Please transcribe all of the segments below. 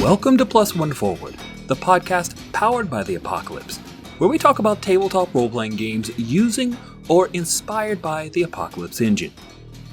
Welcome to Plus One Forward, the podcast powered by the Apocalypse, where we talk about tabletop role-playing games using or inspired by the Apocalypse engine.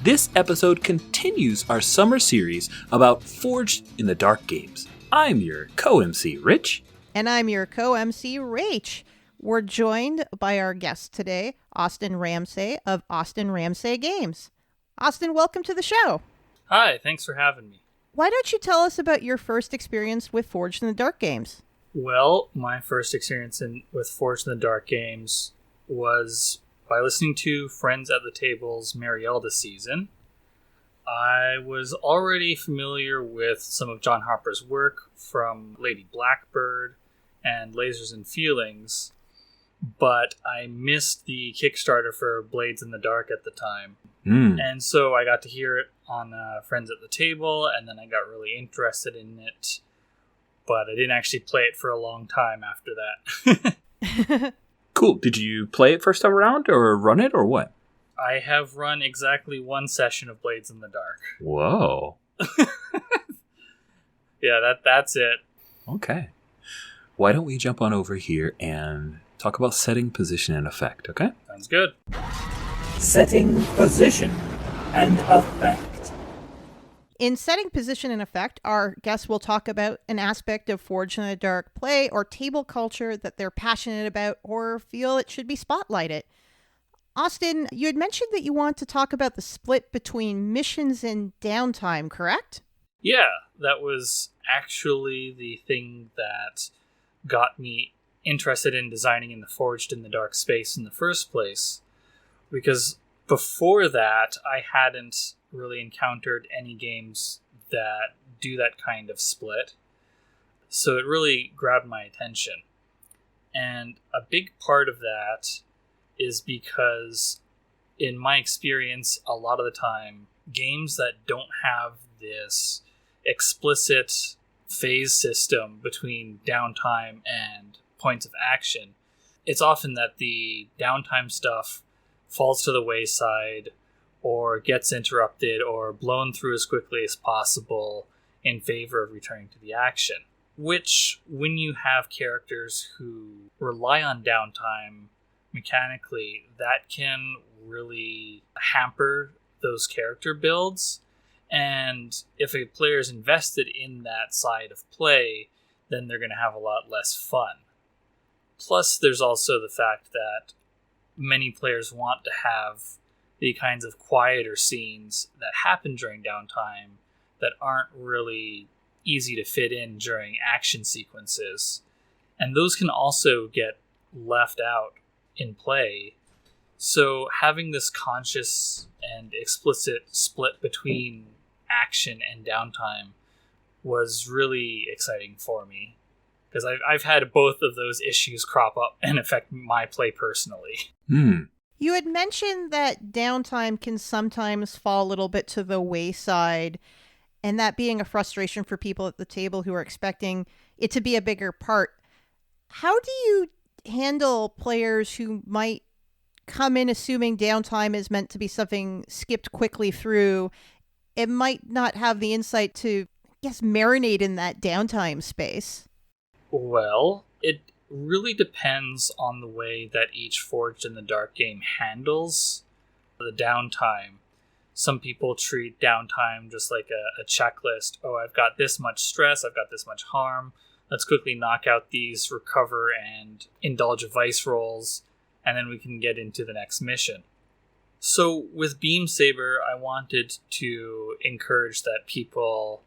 This episode continues our summer series about Forged in the Dark games. I'm your co-MC, Rich. And I'm your co-MC, Rach. We're joined by our guest today, Austin Ramsay of Austin Ramsay Games. Austin, welcome to the show. Hi, thanks for having me. Why don't you tell us about your first experience with Forged in the Dark games? Well, my first experience with Forged in the Dark games was by listening to Friends at the Table's Marielda season. I was already familiar with some of John Harper's work from Lady Blackbird and Lasers and Feelings, but I missed the Kickstarter for Blades in the Dark at the time. And so I got to hear it on Friends at the Table, and then I got really interested in it, but I didn't actually play it for a long time after that. Cool. Did you play it first time around, or run it, or what? I have run exactly one session of Blades in the Dark. Whoa. Yeah, that's it. Okay. Why don't we jump on over here and talk about setting, position, and effect, okay? Sounds good. Setting, position, and effect. In setting, position, and effect, our guests will talk about an aspect of Forged in the Dark play or table culture that they're passionate about or feel it should be spotlighted. Austin, you had mentioned that you want to talk about the split between missions and downtime, correct? Yeah, that was actually the thing that got me interested in designing in the Forged in the Dark space in the first place. Because before that, I hadn't really encountered any games that do that kind of split. So it really grabbed my attention. And a big part of that is because, in my experience, a lot of the time, games that don't have this explicit phase system between downtime and points of action, it's often that the downtime stuff falls to the wayside or gets interrupted or blown through as quickly as possible in favor of returning to the action. Which, when you have characters who rely on downtime mechanically, that can really hamper those character builds. And if a player is invested in that side of play, then they're going to have a lot less fun. Plus, there's also the fact that many players want to have the kinds of quieter scenes that happen during downtime that aren't really easy to fit in during action sequences. And those can also get left out in play. So having this conscious and explicit split between action and downtime was really exciting for me, because I've had both of those issues crop up and affect my play personally. You had mentioned that downtime can sometimes fall a little bit to the wayside, and that being a frustration for people at the table who are expecting it to be a bigger part. How do you handle players who might come in assuming downtime is meant to be something skipped quickly through? It might not have the insight to, marinate in that downtime space. Well, it really depends on the way that each Forged in the Dark game handles the downtime. Some people treat downtime just like a checklist. Oh, I've got this much stress, I've got this much harm. Let's quickly knock out these, recover, and indulge vice rolls, and then we can get into the next mission. So with Beam Saber, I wanted to encourage that people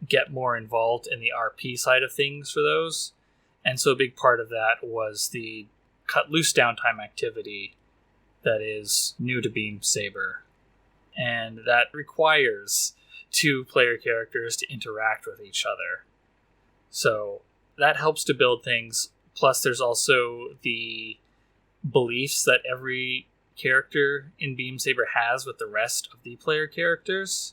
get more involved in the RP side of things for those. And so a big part of that was the cut loose downtime activity that is new to Beam Saber. And that requires two player characters to interact with each other. So that helps to build things. Plus there's also the beliefs that every character in Beam Saber has with the rest of the player characters.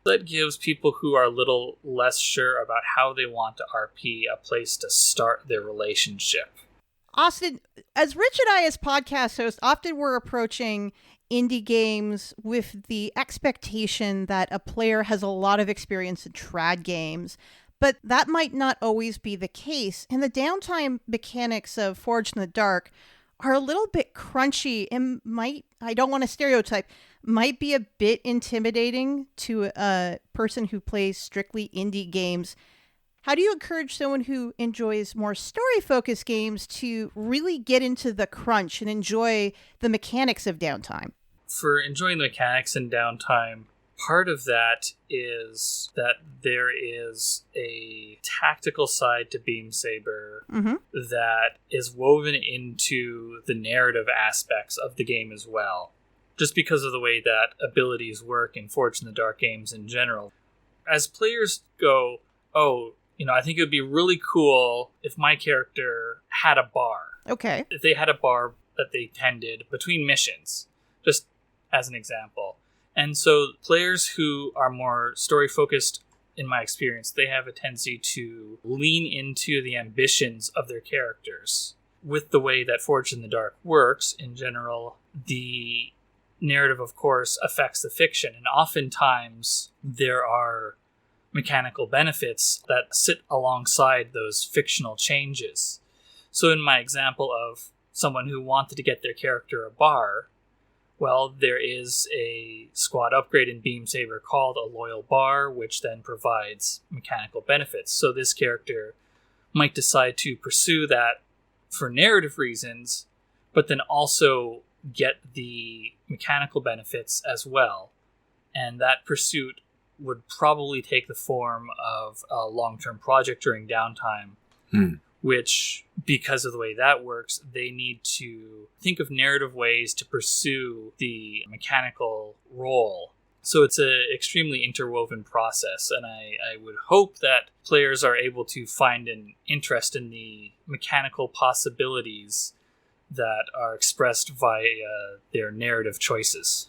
That gives people who are a little less sure about how they want to RP a place to start their relationship. Austin, as Rich and I as podcast hosts, often we're approaching indie games with the expectation that a player has a lot of experience in trad games. But that might not always be the case. And the downtime mechanics of Forged in the Dark are a little bit crunchy and I don't want to stereotype, might be a bit intimidating to a person who plays strictly indie games. How do you encourage someone who enjoys more story-focused games to really get into the crunch and enjoy the mechanics of downtime? For enjoying the mechanics and downtime, part of that is that there is a tactical side to Beam Saber that is woven into the narrative aspects of the game as well, just because of the way that abilities work in Forged in the Dark games in general. As players go, I think it would be really cool if my character had a bar. Okay. If they had a bar that they tended between missions, just as an example. And so players who are more story-focused, in my experience, they have a tendency to lean into the ambitions of their characters. With the way that Forged in the Dark works, in general, the narrative, of course, affects the fiction. And oftentimes, there are mechanical benefits that sit alongside those fictional changes. So in my example of someone who wanted to get their character a bar, well, there is a squad upgrade in Beam Saber called a Loyal Bar, which then provides mechanical benefits. So this character might decide to pursue that for narrative reasons, but then also get the mechanical benefits as well. And that pursuit would probably take the form of a long-term project during downtime, which, because of the way that works, they need to think of narrative ways to pursue the mechanical role. So it's an extremely interwoven process, and I would hope that players are able to find an interest in the mechanical possibilities that are expressed via their narrative choices.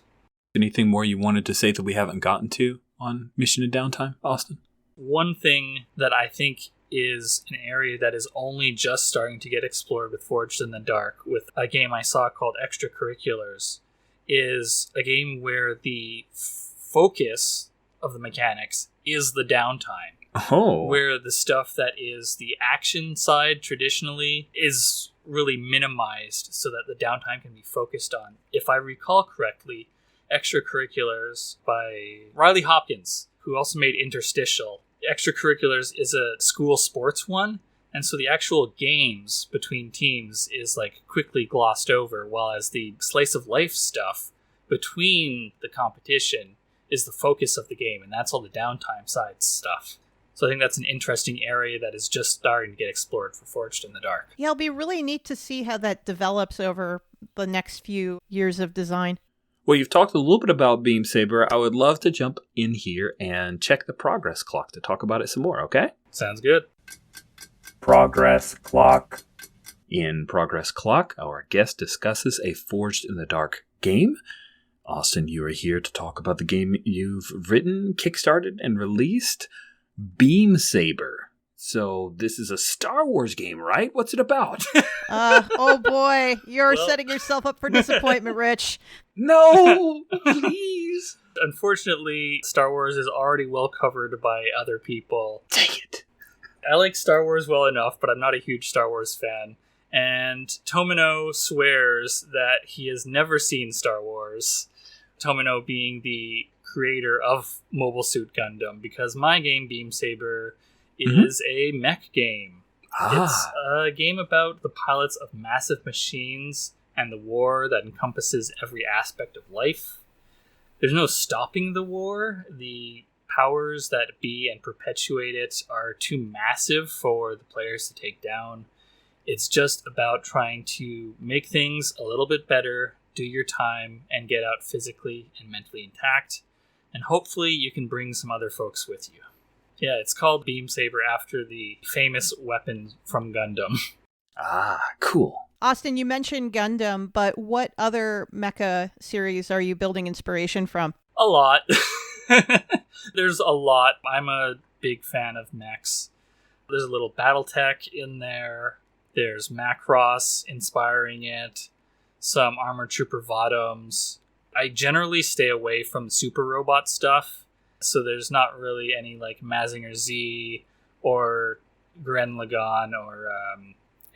Anything more you wanted to say that we haven't gotten to on Mission and Downtime, Austin? One thing that I think is an area that is only just starting to get explored with Forged in the Dark, with a game I saw called Extracurriculars, is a game where the focus of the mechanics is the downtime. Oh. Where the stuff that is the action side traditionally is really minimized so that the downtime can be focused on. If I recall correctly, Extracurriculars by Riley Hopkins, who also made Interstitial. Extracurriculars is a school sports one, and so the actual games between teams is like quickly glossed over, while as the slice of life stuff between the competition is the focus of the game, and that's all the downtime side stuff. So I think that's an interesting area that is just starting to get explored for Forged in the Dark. Yeah, it'll be really neat to see how that develops over the next few years of design. Well, you've talked a little bit about Beam Saber. I would love to jump in here and check the progress clock to talk about it some more, okay? Sounds good. Progress clock. In Progress Clock, our guest discusses a Forged in the Dark game. Austin, you are here to talk about the game you've written, kickstarted, and released, Beam Saber. So this is a Star Wars game, right? What's it about? Oh boy, you're setting yourself up for disappointment, Rich. No, please. Unfortunately, Star Wars is already well covered by other people. Dang it. I like Star Wars well enough, but I'm not a huge Star Wars fan. And Tomino swears that he has never seen Star Wars. Tomino being the creator of Mobile Suit Gundam, because my game, Beam Saber, is a mech game. It's a game about the pilots of massive machines and the war that encompasses every aspect of life. There's no stopping the war. The powers that be and perpetuate it are too massive for the players to take down. It's just about trying to make things a little bit better, do your time, and get out physically and mentally intact. And hopefully you can bring some other folks with you. Yeah, it's called Beam Saber after the famous weapon from Gundam. Cool. Austin, you mentioned Gundam, but what other mecha series are you building inspiration from? A lot. There's a lot. I'm a big fan of mechs. There's a little Battletech in there. There's Macross inspiring it. Some Armored Trooper Votoms. I generally stay away from super robot stuff. So there's not really any like Mazinger Z or Gurren Lagann, or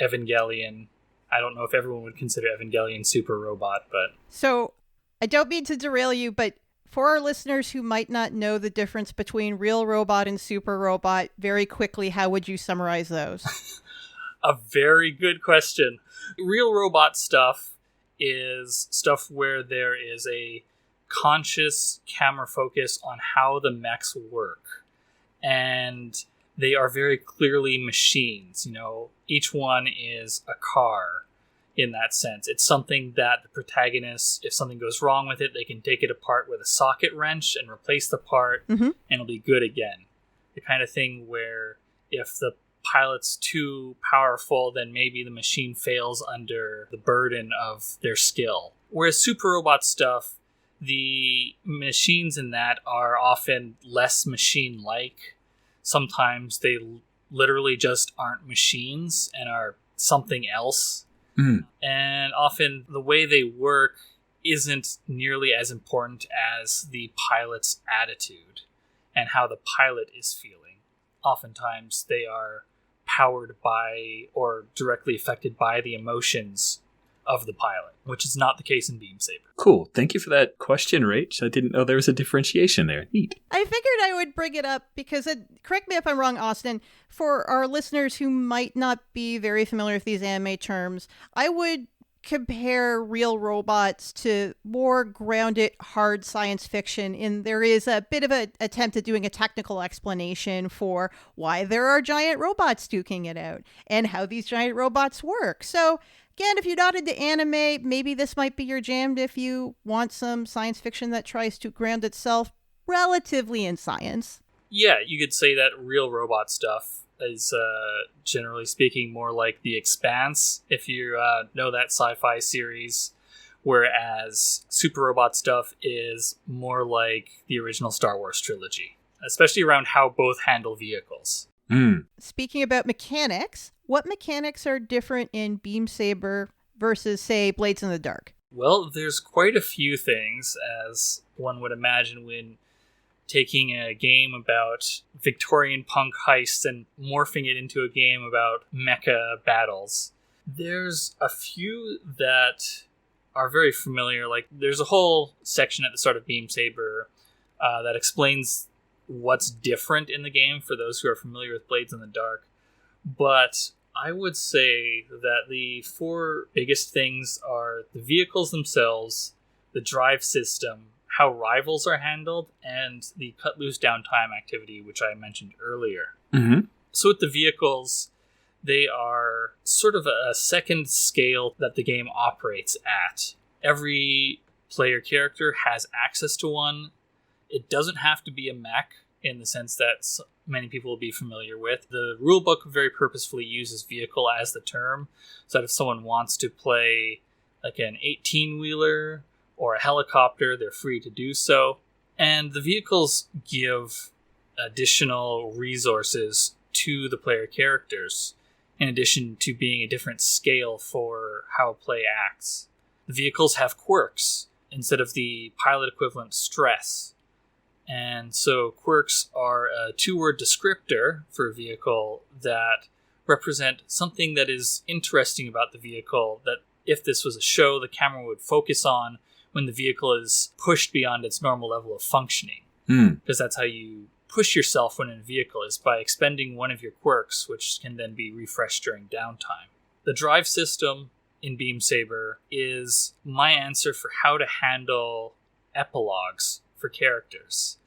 Evangelion. I don't know if everyone would consider Evangelion Super Robot, but... So, I don't mean to derail you, but for our listeners who might not know the difference between Real Robot and Super Robot, very quickly, how would you summarize those? A very good question. Real Robot stuff is stuff where there is a conscious camera focus on how the mechs work. And they are very clearly machines. You know, each one is a car in that sense. It's something that the protagonist, if something goes wrong with it, they can take it apart with a socket wrench and replace the part, and it'll be good again. The kind of thing where if the pilot's too powerful, then maybe the machine fails under the burden of their skill. Whereas Super Robot stuff, the machines in that are often less machine-like. Sometimes they literally just aren't machines and are something else. And often the way they work isn't nearly as important as the pilot's attitude and how the pilot is feeling. Oftentimes they are powered by or directly affected by the emotions of the pilot, which is not the case in Beam Saber. Cool. Thank you for that question, Rach. I didn't know there was a differentiation there. Neat. I figured I would bring it up because, correct me if I'm wrong, Austin, for our listeners who might not be very familiar with these anime terms, I would compare Real Robots to more grounded hard science fiction, and there is a bit of an attempt at doing a technical explanation for why there are giant robots duking it out and how these giant robots work. So again, if you're not into anime, maybe this might be your jam if you want some science fiction that tries to ground itself relatively in science. Yeah, you could say that Real Robot stuff is, generally speaking, more like The Expanse, if you know that sci-fi series, whereas Super Robot stuff is more like the original Star Wars trilogy, especially around how both handle vehicles. Speaking about mechanics, what mechanics are different in Beam Saber versus, say, Blades in the Dark? Well, there's quite a few things, as one would imagine when taking a game about Victorian punk heists and morphing it into a game about mecha battles. There's a few that are very familiar. Like, there's a whole section at the start of Beam Saber that explains what's different in the game for those who are familiar with Blades in the Dark. But I would say that the four biggest things are the vehicles themselves, the drive system, how rivals are handled, and the cut loose downtime activity, which I mentioned earlier. So with the vehicles, they are sort of a second scale that the game operates at. Every player character has access to one. It doesn't have to be a mech in the sense that many people will be familiar with. The rulebook very purposefully uses vehicle as the term, so that if someone wants to play like an 18-wheeler or a helicopter, they're free to do so. And the vehicles give additional resources to the player characters, in addition to being a different scale for how play acts. The vehicles have quirks instead of the pilot equivalent stress. And so quirks are a two-word descriptor for a vehicle that represent something that is interesting about the vehicle, that if this was a show, the camera would focus on when the vehicle is pushed beyond its normal level of functioning. Because that's how you push yourself when in a vehicle, is by expending one of your quirks, which can then be refreshed during downtime. The drive system in Beam Saber is my answer for how to handle epilogues for characters.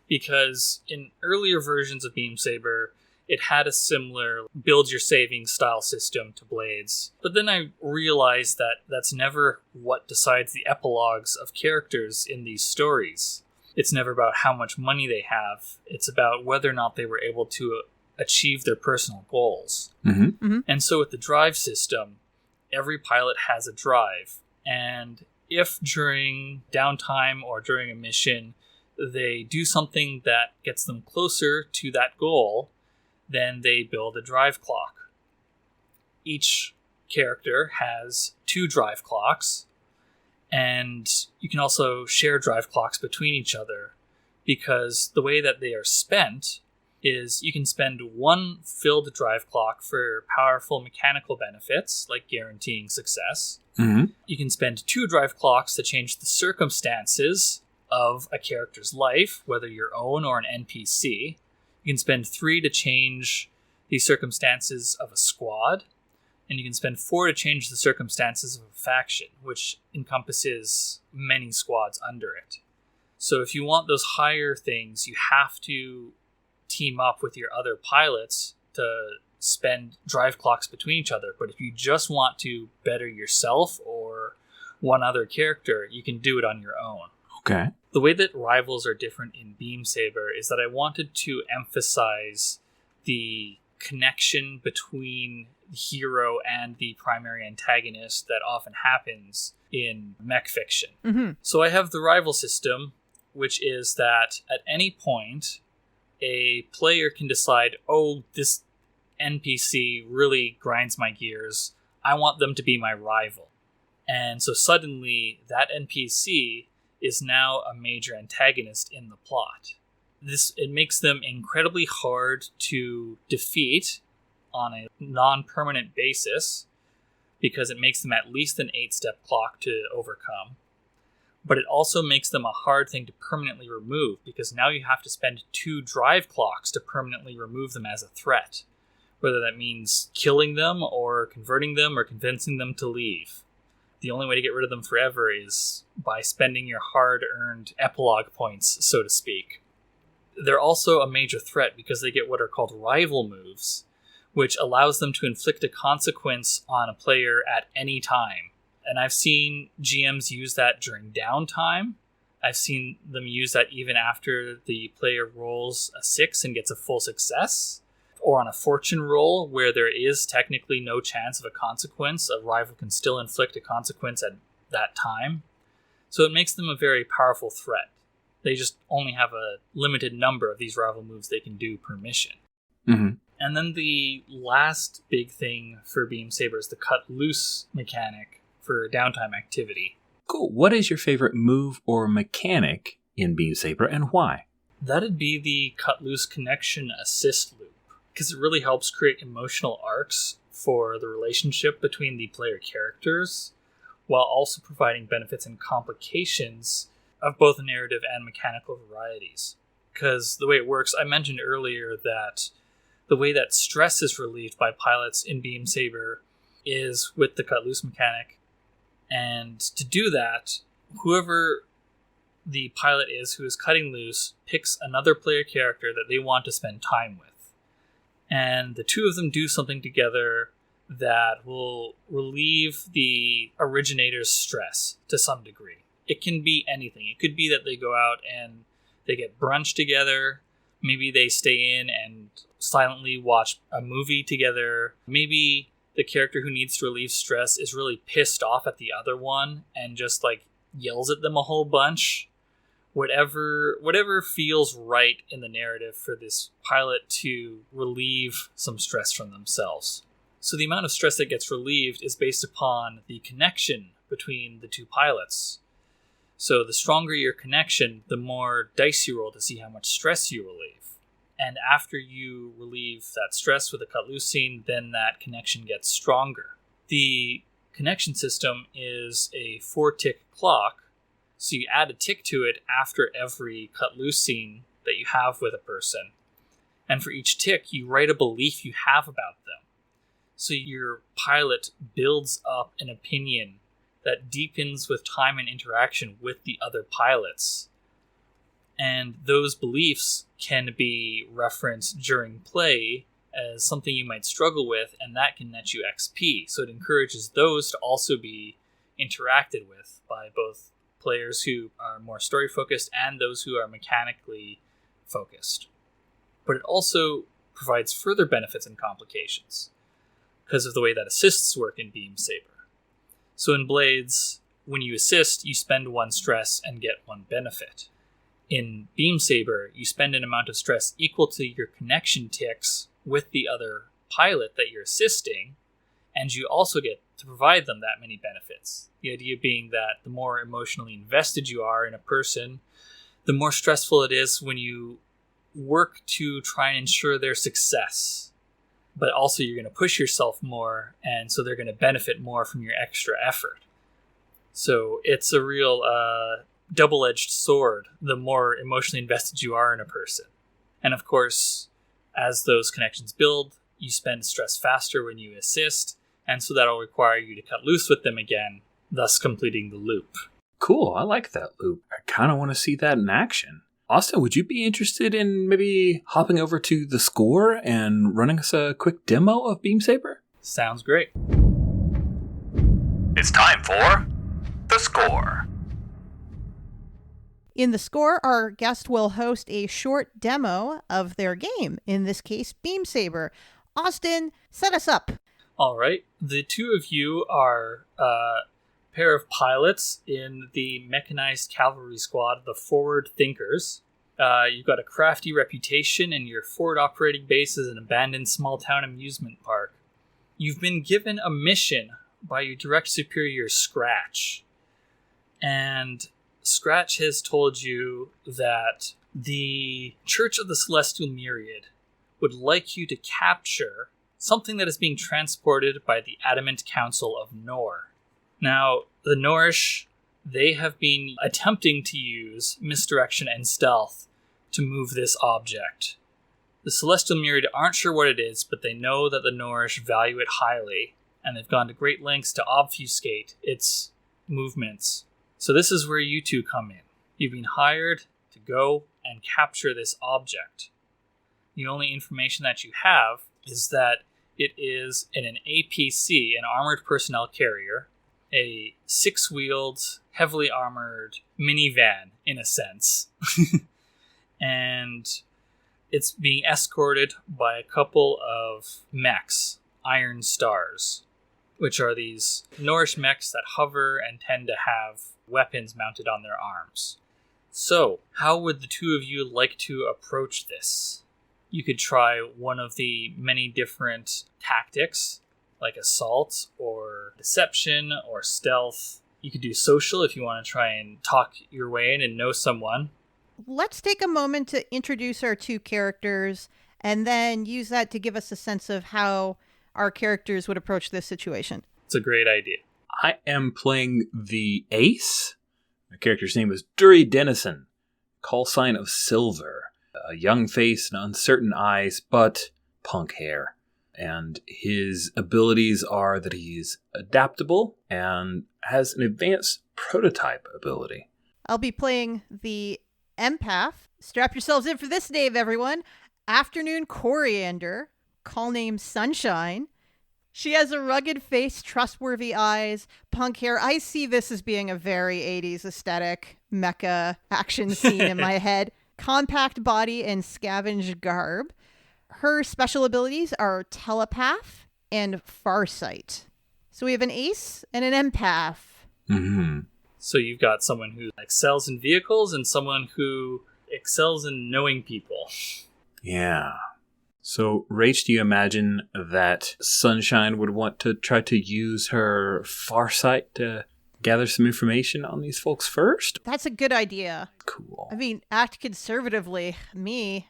Because in earlier versions of Beam Saber, it had a similar build your savings style system to Blades. But then I realized that that's never what decides the epilogues of characters in these stories. It's never about how much money they have. It's about whether or not they were able to achieve their personal goals. And so with the drive system, every pilot has a drive. And if during downtime or during a mission, they do something that gets them closer to that goal, then they build a drive clock. Each character has 2 drive clocks, and you can also share drive clocks between each other, because the way that they are spent is you can spend 1 filled drive clock for powerful mechanical benefits, like guaranteeing success. Mm-hmm. You can spend 2 drive clocks to change the circumstances of a character's life, whether your own or an NPC. You can spend 3 to change the circumstances of a squad. And you can spend 4 to change the circumstances of a faction, which encompasses many squads under it. So if you want those higher things, you have to team up with your other pilots to spend drive clocks between each other. But if you just want to better yourself or one other character, you can do it on your own. Okay. The way that rivals are different in Beam Saber is that I wanted to emphasize the connection between the hero and the primary antagonist that often happens in mech fiction. Mm-hmm. So I have the rival system, which is that at any point, a player can decide, oh, this NPC really grinds my gears. I want them to be my rival. And so suddenly, that NPC is now a major antagonist in the plot. It makes them incredibly hard to defeat on a non-permanent basis, because it makes them at least an 8-step clock to overcome. But it also makes them a hard thing to permanently remove, because now you have to spend 2 drive clocks to permanently remove them as a threat, whether that means killing them or converting them or convincing them to leave. The only way to get rid of them forever is by spending your hard-earned epilogue points, so to speak. They're also a major threat because they get what are called rival moves, which allows them to inflict a consequence on a player at any time. And I've seen GMs use that during downtime. I've seen them use that even after the player rolls a 6 and gets a full success, or on a fortune roll where there is technically no chance of a consequence. A rival can still inflict a consequence at that time. So it makes them a very powerful threat. They just only have a limited number of these rival moves they can do per mission. Mm-hmm. And then the last big thing for Beam Saber is the cut loose mechanic for downtime activity. Cool. What is your favorite move or mechanic in Beam Saber, and why? That'd be the cut loose connection assist loop, because it really helps create emotional arcs for the relationship between the player characters, while also providing benefits and complications of both narrative and mechanical varieties. Because the way it works, I mentioned earlier that the way that stress is relieved by pilots in Beam Saber is with the cut loose mechanic. And to do that, whoever the pilot is who is cutting loose picks another player character that they want to spend time with. And the two of them do something together that will relieve the originator's stress to some degree. It can be anything. It could be that they go out and they get brunch together. Maybe they stay in and silently watch a movie together. Maybe the character who needs to relieve stress is really pissed off at the other one and just yells at them a whole bunch. Whatever feels right in the narrative for this pilot to relieve some stress from themselves. So the amount of stress that gets relieved is based upon the connection between the two pilots. So the stronger your connection, the more dice you roll to see how much stress you relieve. And after you relieve that stress with a cut loose scene, then that connection gets stronger. The connection system is a 4-tick clock, so you add a tick to it after every cut loose scene that you have with a person. And for each tick, you write a belief you have about them. So your pilot builds up an opinion that deepens with time and interaction with the other pilots. And those beliefs can be referenced during play as something you might struggle with, and that can net you XP. So it encourages those to also be interacted with by both players who are more story-focused and those who are mechanically focused. But it also provides further benefits and complications because of the way that assists work in Beam Saber. So in Blades, when you assist, you spend 1 stress and get 1 benefit. In Beam Saber, you spend an amount of stress equal to your connection ticks with the other pilot that you're assisting, and you also get to provide them that many benefits. The idea being that the more emotionally invested you are in a person, the more stressful it is when you work to try and ensure their success, but also you're going to push yourself more, and so they're going to benefit more from your extra effort. So it's a real double-edged sword the more emotionally invested you are in a person. And of course, as those connections build, you spend stress faster when you assist, and so that'll require you to cut loose with them again, thus completing the loop. Cool, I like that loop. I kind of want to see that in action. Austin, would you be interested in maybe hopping over to the score and running us a quick demo of Beam Saber? Sounds great. It's time for the score. In the score, our guest will host a short demo of their game, in this case, Beam Saber. Austin, set us up. All right. The two of you are a pair of pilots in the mechanized cavalry squad, the Forward Thinkers. You've got a crafty reputation, and your forward operating base is an abandoned small-town amusement park. You've been given a mission by your direct superior, Scratch. And Scratch has told you that the Church of the Celestial Myriad would like you to capture something that is being transported by the Adamant Council of Nor. Now, the Norish, they have been attempting to use misdirection and stealth to move this object. The Celestial Myriad aren't sure what it is, but they know that the Norish value it highly, and they've gone to great lengths to obfuscate its movements. So this is where you two come in. You've been hired to go and capture this object. The only information that you have is that it is in an APC, an armored personnel carrier, a 6-wheeled, heavily armored minivan, in a sense. And it's being escorted by a couple of mechs, Iron Stars, which are these Norish mechs that hover and tend to have weapons mounted on their arms. So, how would the two of you like to approach this? You could try one of the many different tactics, like assault, or deception, or stealth. You could do social if you want to try and talk your way in and know someone. Let's take a moment to introduce our two characters and then use that to give us a sense of how our characters would approach this situation. It's a great idea. I am playing the Ace. My character's name is Dury Dennison, call sign of Silver. A young face and uncertain eyes, but punk hair. And his abilities are that he's adaptable and has an advanced prototype ability. I'll be playing the Empath. Strap yourselves in for this, Dave, everyone. Afternoon Coriander, call name Sunshine. She has a rugged face, trustworthy eyes, punk hair. I see this as being a very 80s aesthetic mecha action scene in my head. Compact body and scavenge garb. Her special abilities are telepath and farsight. So we have an ace and an empath. Mm-hmm. So you've got someone who excels in vehicles and someone who excels in knowing people. Yeah. So, Rach, do you imagine that Sunshine would want to try to use her farsight to gather some information on these folks first? That's a good idea. Cool. I mean, act conservatively.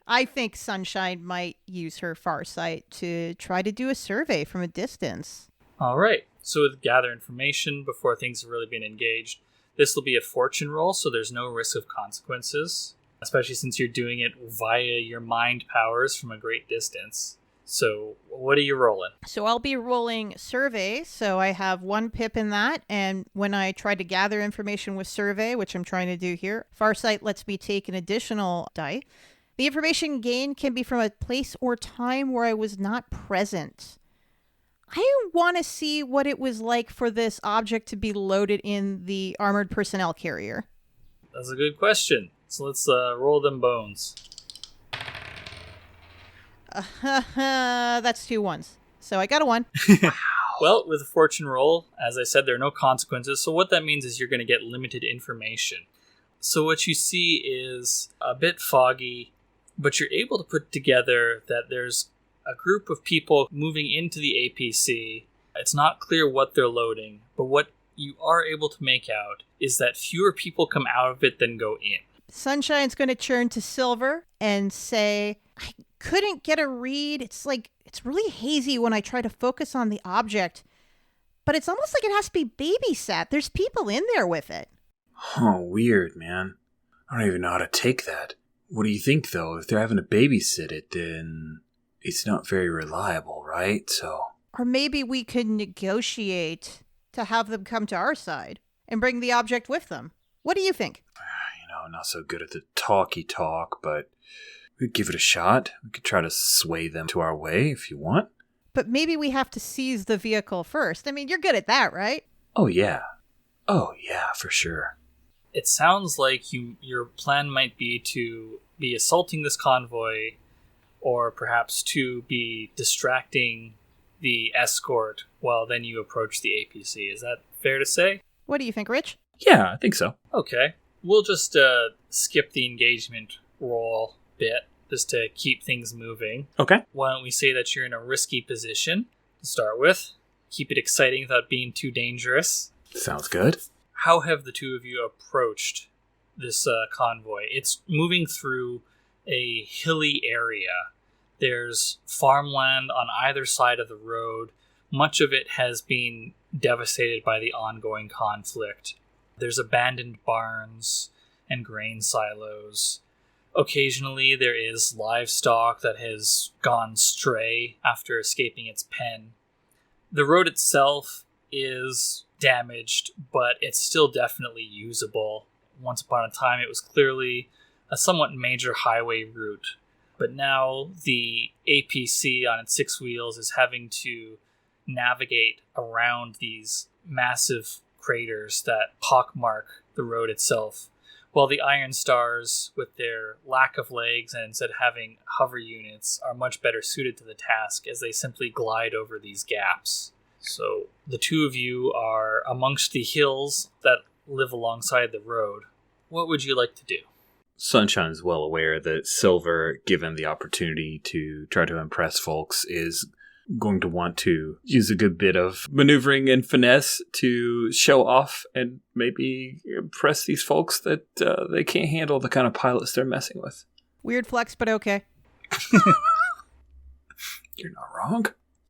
I think Sunshine might use her farsight to try to do a survey from a distance. All right. So with gather information before things have really been engaged, this will be a fortune roll, so there's no risk of consequences, especially since you're doing it via your mind powers from a great distance. So what are you rolling? So I'll be rolling survey. So I have 1 pip in that. And when I try to gather information with survey, which I'm trying to do here, farsight lets me take an additional die. The information gained can be from a place or time where I was not present. I want to see what it was like for this object to be loaded in the armored personnel carrier. That's a good question. So let's roll them bones. That's 2 ones. So I got a 1. Well, with a fortune roll, as I said, there are no consequences. So what that means is you're going to get limited information. So what you see is a bit foggy, but you're able to put together that there's a group of people moving into the APC. It's not clear what they're loading, but what you are able to make out is that fewer people come out of it than go in. Sunshine's going to turn to Silver and say, I couldn't get a read. It's really hazy when I try to focus on the object, but it's almost like it has to be babysat. There's people in there with it. Oh, weird, man. I don't even know how to take that. What do you think, though? If they're having to babysit it, then it's not very reliable, right? Or maybe we could negotiate to have them come to our side and bring the object with them. What do you think? I'm not so good at the talky talk, but we'd give it a shot. We could try to sway them to our way if you want. But maybe we have to seize the vehicle first. I mean, you're good at that, right? Oh, yeah, for sure. It sounds like your plan might be to be assaulting this convoy, or perhaps to be distracting the escort while then you approach the APC. Is that fair to say? What do you think, Rich? Yeah, I think so. Okay. We'll just skip the engagement roll bit just to keep things moving. Okay. Why don't we say that you're in a risky position to start with? Keep it exciting without being too dangerous. Sounds good. How have the two of you approached this convoy? It's moving through a hilly area. There's farmland on either side of the road. Much of it has been devastated by the ongoing conflict. There's abandoned barns and grain silos. Occasionally there is livestock that has gone stray after escaping its pen. The road itself is damaged, but it's still definitely usable. Once upon a time it was clearly a somewhat major highway route, but now the APC on its 6 wheels is having to navigate around these massive craters that pockmark the road itself, while the Iron Stars, with their lack of legs and instead having hover units, are much better suited to the task as they simply glide over these gaps. So the two of you are amongst the hills that live alongside the road. What would you like to do? Sunshine is well aware that Silver, given the opportunity to try to impress folks, is going to want to use a good bit of maneuvering and finesse to show off and maybe impress these folks that they can't handle the kind of pilots they're messing with. Weird flex, but okay. You're not wrong.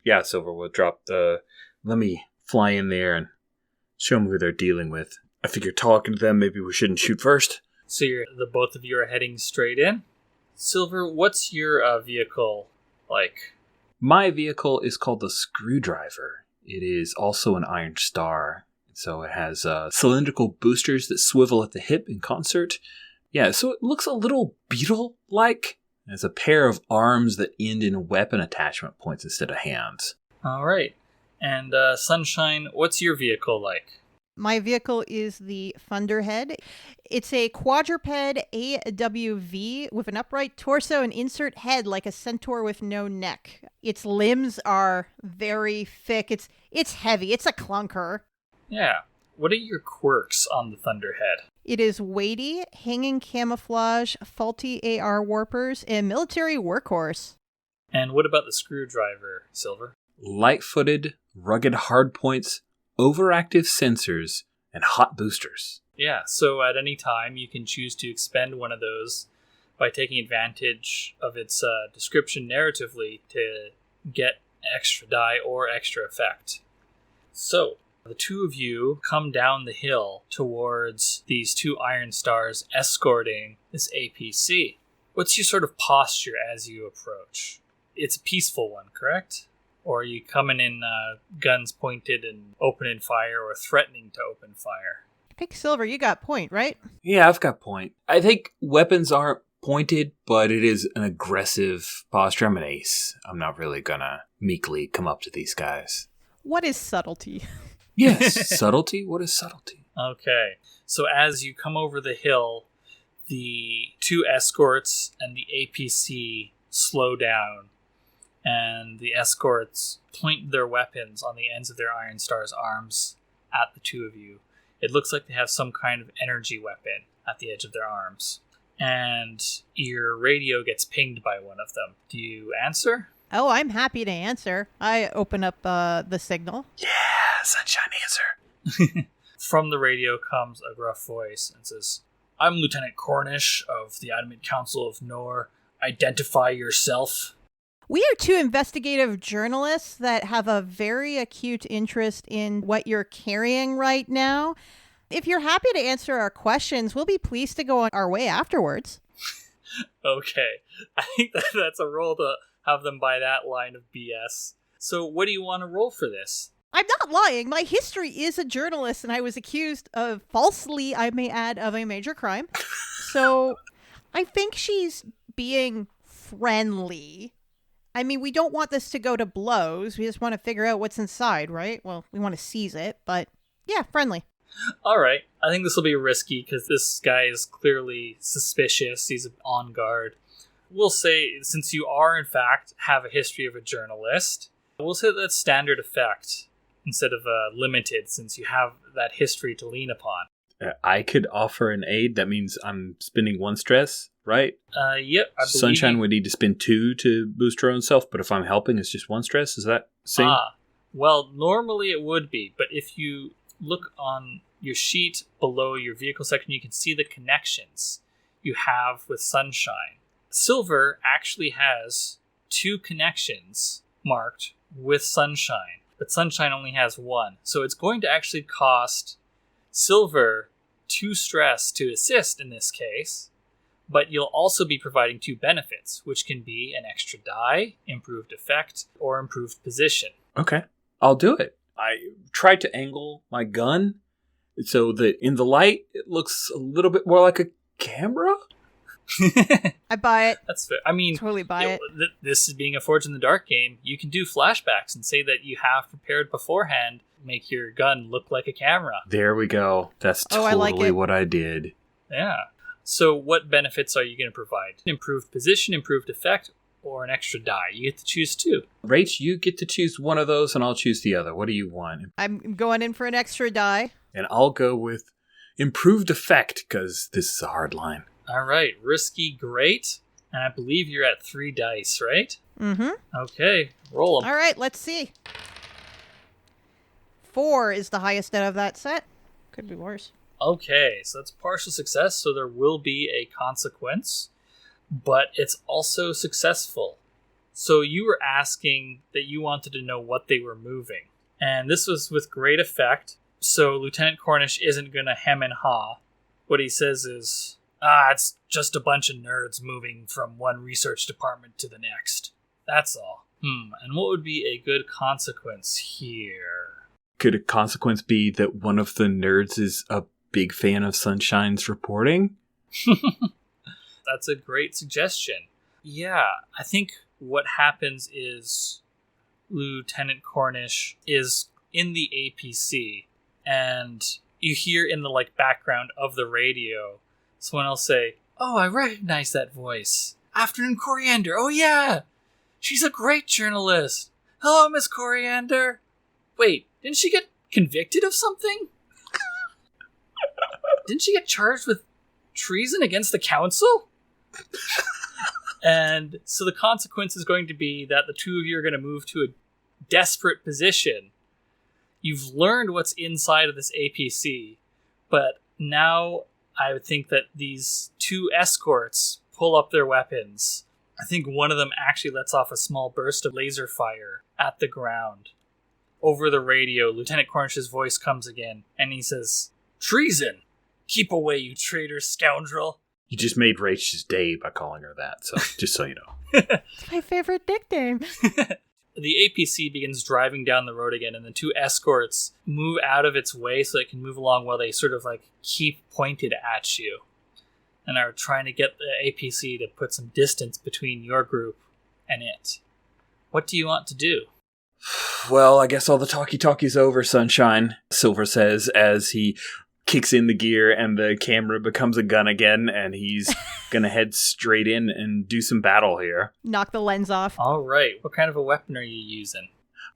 Yeah, Silver will drop the, let me fly in there and show them who they're dealing with. I figure talking to them, maybe we shouldn't shoot first. So the both of you are heading straight in. Silver, what's your vehicle like? My vehicle is called the Screwdriver. It is also an Iron Star. So it has cylindrical boosters that swivel at the hip in concert. Yeah, so it looks a little beetle-like. It has a pair of arms that end in weapon attachment points instead of hands. All right. And Sunshine, what's your vehicle like? My vehicle is the Thunderhead. It's a quadruped AWV with an upright torso and insert head like a centaur with no neck. Its limbs are very thick. It's heavy. It's a clunker. Yeah. What are your quirks on the Thunderhead? It is weighty, hanging camouflage, faulty AR warpers, and military workhorse. And what about the Screwdriver, Silver? Light-footed, rugged hardpoints, overactive sensors, and hot boosters. Yeah, so at any time you can choose to expend one of those by taking advantage of its description narratively to get extra die or extra effect. So, the two of you come down the hill towards these two Iron Stars escorting this APC. What's your sort of posture as you approach? It's a peaceful one, correct? Or are you coming in guns pointed and opening fire, or threatening to open fire? I think, Silver, you got point, right? Yeah, I've got point. I think weapons aren't pointed, but it is an aggressive posture. I'm an ace. I'm not really gonna meekly come up to these guys. What is subtlety? Yes, subtlety? What is subtlety? Okay, so as you come over the hill, the two escorts and the APC slow down, and the escorts point their weapons on the ends of their Iron Star's arms at the two of you. It looks like they have some kind of energy weapon at the edge of their arms. And your radio gets pinged by one of them. Do you answer? Oh, I'm happy to answer. I open up the signal. Yeah, Sunshine, answer. From the radio comes a gruff voice and says, I'm Lieutenant Cornish of the Adamant Council of Nor. Identify yourself. We are two investigative journalists that have a very acute interest in what you're carrying right now. If you're happy to answer our questions, we'll be pleased to go on our way afterwards. Okay. I think that's a roll to have them buy that line of BS. So what do you want to roll for this? I'm not lying. My history is a journalist, and I was accused of, falsely, I may add, of a major crime. So I think she's being friendly. I mean, we don't want this to go to blows. We just want to figure out what's inside, right? Well, we want to seize it, but yeah, friendly. All right. I think this will be risky because this guy is clearly suspicious. He's on guard. We'll say, since you are, in fact, have a history of a journalist, we'll say that's standard effect instead of limited, since you have that history to lean upon. I could offer an aid. That means I'm spending 1 stress, right? Yep. I believe Sunshine would need to spend 2 to boost her own self, but if I'm helping, it's just 1 stress. Is that same? Well, normally it would be, but if you look on your sheet below your vehicle section, you can see the connections you have with Sunshine. Silver actually has 2 connections marked with Sunshine, but Sunshine only has 1. So it's going to actually cost Silver 2 stress to assist in this case, but you'll also be providing 2 benefits, which can be an extra die, improved effect, or improved position. Okay, I'll do it. I tried to angle my gun so that in the light it looks a little bit more like a camera. I buy it. That's fair. I mean, Totally buy it. This is being a Forge in the Dark game. You can do flashbacks and say that you have prepared beforehand, make your gun look like a camera. There we go. That's I like totally it. what I did. Yeah. So what benefits are you going to provide? Improved position, improved effect, or an extra die? You get to choose 2. Rach, you get to choose one of those and I'll choose the other. What do you want? I'm going in for an extra die. And I'll go with improved effect because this is a hard line. All right. Risky, great. And I believe you're at 3 dice, right? Mm-hmm. Okay. Roll them. All right, let's see. 4 is the highest out of that set. Could be worse. Okay, so that's partial success, so there will be a consequence, but it's also successful. So you were asking that you wanted to know what they were moving, and this was with great effect, so Lieutenant Cornish isn't going to hem and haw. What he says is, it's just a bunch of nerds moving from one research department to the next. That's all. And what would be a good consequence here? Could a consequence be that one of the nerds is a big fan of Sunshine's reporting? That's a great suggestion. Yeah, I think what happens is Lieutenant Cornish is in the APC, and you hear in the background of the radio someone else say, "Oh, I recognize that voice. Afternoon Coriander. Oh yeah, she's a great journalist. Hello, Miss Coriander. Wait, didn't she get convicted of something? Didn't she get charged with treason against the council?" And so the consequence is going to be that the 2 of you are going to move to a desperate position. You've learned what's inside of this APC, but now I would think that these 2 escorts pull up their weapons. I think one of them actually lets off a small burst of laser fire at the ground. Over the radio, Lieutenant Cornish's voice comes again, and he says, "Treason! Keep away, you traitor scoundrel!" You just made Rach's day by calling her that, so just so you know. It's my favorite nickname. The APC begins driving down the road again, and the 2 escorts move out of its way so it can move along while they sort of keep pointed at you and are trying to get the APC to put some distance between your group and it. What do you want to do? Well, I guess all the talkie-talkie's over, Sunshine, Silver says as he kicks in the gear and the camera becomes a gun again, and he's gonna head straight in and do some battle here. Knock the lens off. All right. What kind of a weapon are you using?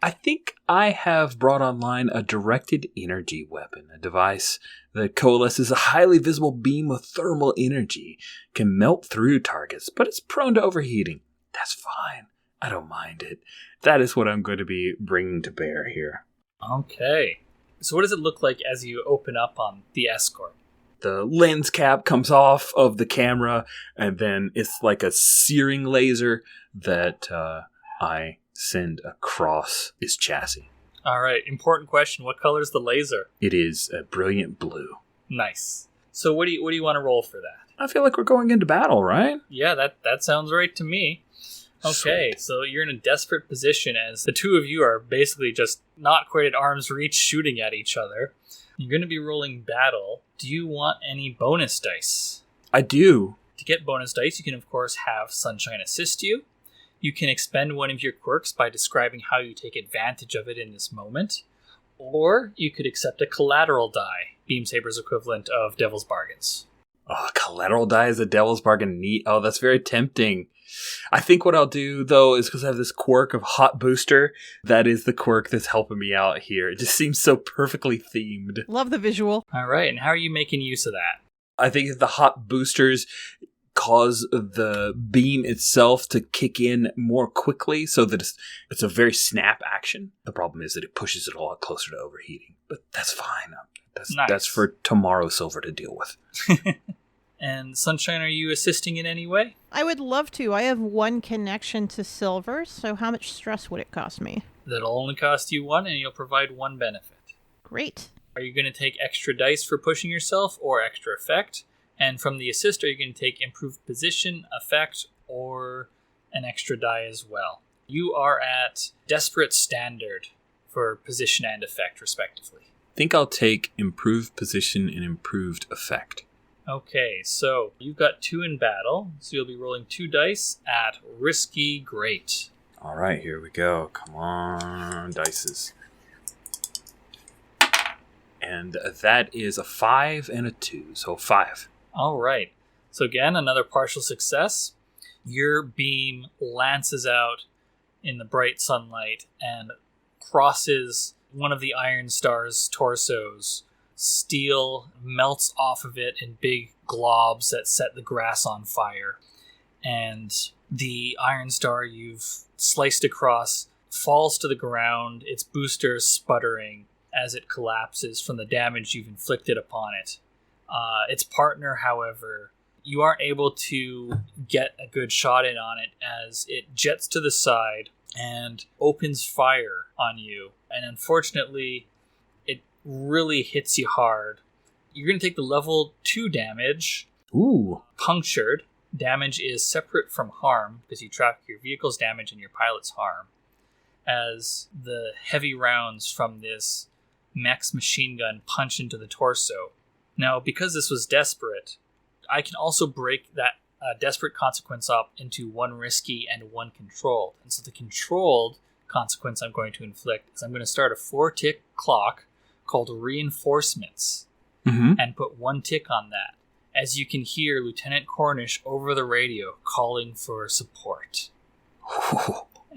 I think I have brought online a directed energy weapon, a device that coalesces a highly visible beam of thermal energy, can melt through targets, but it's prone to overheating. That's fine. I don't mind it. That is what I'm going to be bringing to bear here. Okay. So what does it look like as you open up on the escort? the lens cap comes off of the camera, and then it's like a searing laser that I send across his chassis. All right, important question. What color is the laser? It is a brilliant blue. Nice. So what do you want to roll for that? I feel like we're going into battle, right? Yeah, that sounds right to me. Okay, so you're in a desperate position as the two of you are basically just not quite at arm's reach shooting at each other. You're going to be rolling battle. Do you want any bonus dice? I do. To get bonus dice, you can of course have Sunshine assist you. You can expend one of your quirks by describing how you take advantage of it in this moment. Or you could accept a collateral die, Beam Saber's equivalent of Devil's Bargains. Oh, collateral die is a Devil's Bargain. Neat. Oh, that's very tempting. I think what I'll do, though, is because I have this quirk of Hot Booster. That is the quirk that's helping me out here. It just seems so perfectly themed. Love the visual. All right, and how are you making use of that? I think the Hot Boosters cause the beam itself to kick in more quickly so that it's a very snap action. The problem is that it pushes it a lot closer to overheating. But that's fine. That's for tomorrow Silver to deal with. And Sunshine, are you assisting in any way? I would love to. I have one connection to Silver, so how much stress would it cost me? That'll only cost you one, and you'll provide one benefit. Great. Are you going to take extra dice for pushing yourself, or extra effect? And from the assist, are you going to take improved position, effect, or an extra die as well? You are at desperate standard for position and effect, respectively. I think I'll take improved position and improved effect. Okay, so you've got 2 in battle, so you'll be rolling 2 dice at Risky Great. All right, here we go. Come on, dices. And that is a 5 and a 2, so 5. All right. So again, another partial success. Your beam lances out in the bright sunlight and crosses one of the Iron Star's torsos. Steel melts off of it in big globs that set the grass on fire. And the Iron Star you've sliced across falls to the ground, its booster sputtering as it collapses from the damage you've inflicted upon it. Its partner, however, you aren't able to get a good shot in on it as it jets to the side and opens fire on you. And unfortunately, it really hits you hard. You're going to take the level 2 damage. Ooh. Punctured. Damage is separate from harm because you track your vehicle's damage and your pilot's harm. As the heavy rounds from this mech's machine gun punch into the torso. Now, because this was desperate, I can also break that desperate consequence up into 1 risky and 1 controlled. And so the controlled consequence I'm going to inflict is I'm going to start a 4-tick clock called reinforcements and put 1 tick on that. As you can hear Lieutenant Cornish over the radio calling for support.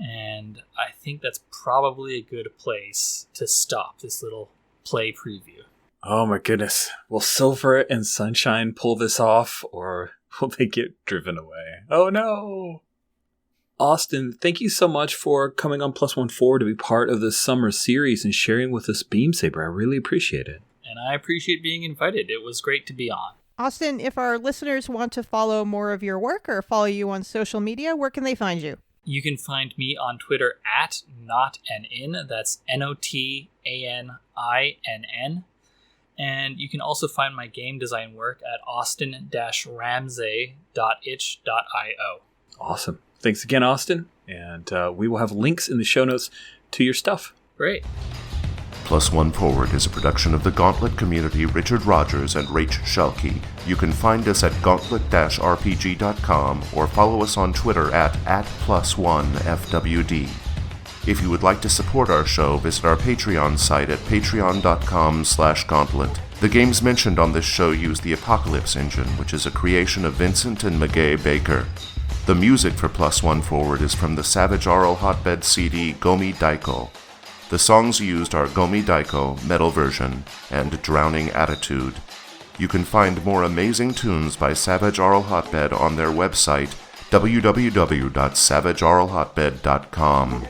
And I think that's probably a good place to stop this little play preview. Oh my goodness. Will Silver and Sunshine pull this off, or will they get driven away? Oh no! Austin, thank you so much for coming on +1 Forward to be part of this summer series and sharing with us Beam Saber. I really appreciate it. And I appreciate being invited. It was great to be on. Austin, if our listeners want to follow more of your work or follow you on social media, where can they find you? You can find me on Twitter at NotAnIn. That's NOTANINN. And you can also find my game design work at austin-ramsey.itch.io. Awesome. Thanks again, Austin. And we will have links in the show notes to your stuff. Great. +1 Forward is a production of the Gauntlet community, Richard Rogers and Rach Shelkey. You can find us at gauntlet-rpg.com or follow us on Twitter at +1FWD. If you would like to support our show, visit our Patreon site at patreon.com/gauntlet. The games mentioned on this show use the Apocalypse engine, which is a creation of Vincent and Magay Baker. The music for +1 Forward is from the Savage Aural Hotbed CD Gomi Daiko. The songs used are Gomi Daiko, Metal Version, and Drowning Attitude. You can find more amazing tunes by Savage Aural Hotbed on their website, www.savageauralhotbed.com.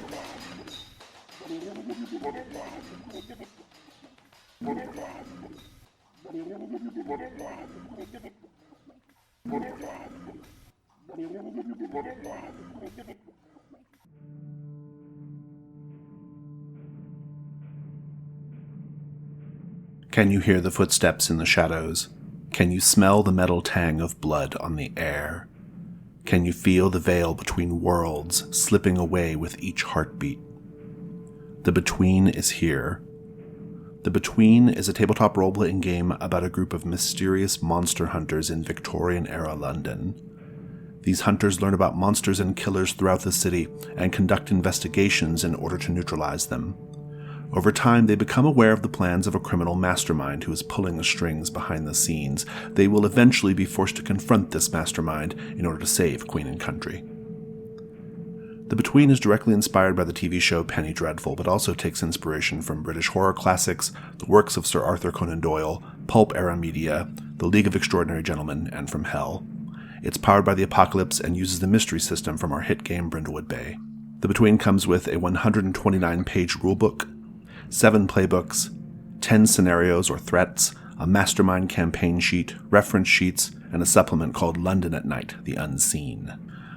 Can you hear the footsteps in the shadows? Can you smell the metal tang of blood on the air? Can you feel the veil between worlds slipping away with each heartbeat? The Between is here. The Between is a tabletop role-playing game about a group of mysterious monster hunters in Victorian-era London. These hunters learn about monsters and killers throughout the city and conduct investigations in order to neutralize them. Over time, they become aware of the plans of a criminal mastermind who is pulling the strings behind the scenes. They will eventually be forced to confront this mastermind in order to save Queen and Country. The Between is directly inspired by the TV show Penny Dreadful, but also takes inspiration from British horror classics, the works of Sir Arthur Conan Doyle, pulp-era media, The League of Extraordinary Gentlemen, and from Hell. It's powered by the Apocalypse and uses the mystery system from our hit game Brindlewood Bay. The Between comes with a 129-page rulebook, 7 playbooks, 10 scenarios or threats, a mastermind campaign sheet, reference sheets, and a supplement called London at Night, The Unseen.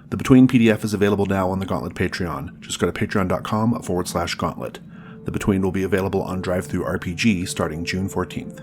The Between PDF is available now on the Gauntlet Patreon. Just go to patreon.com/Gauntlet. The Between will be available on DriveThru RPG starting June 14th.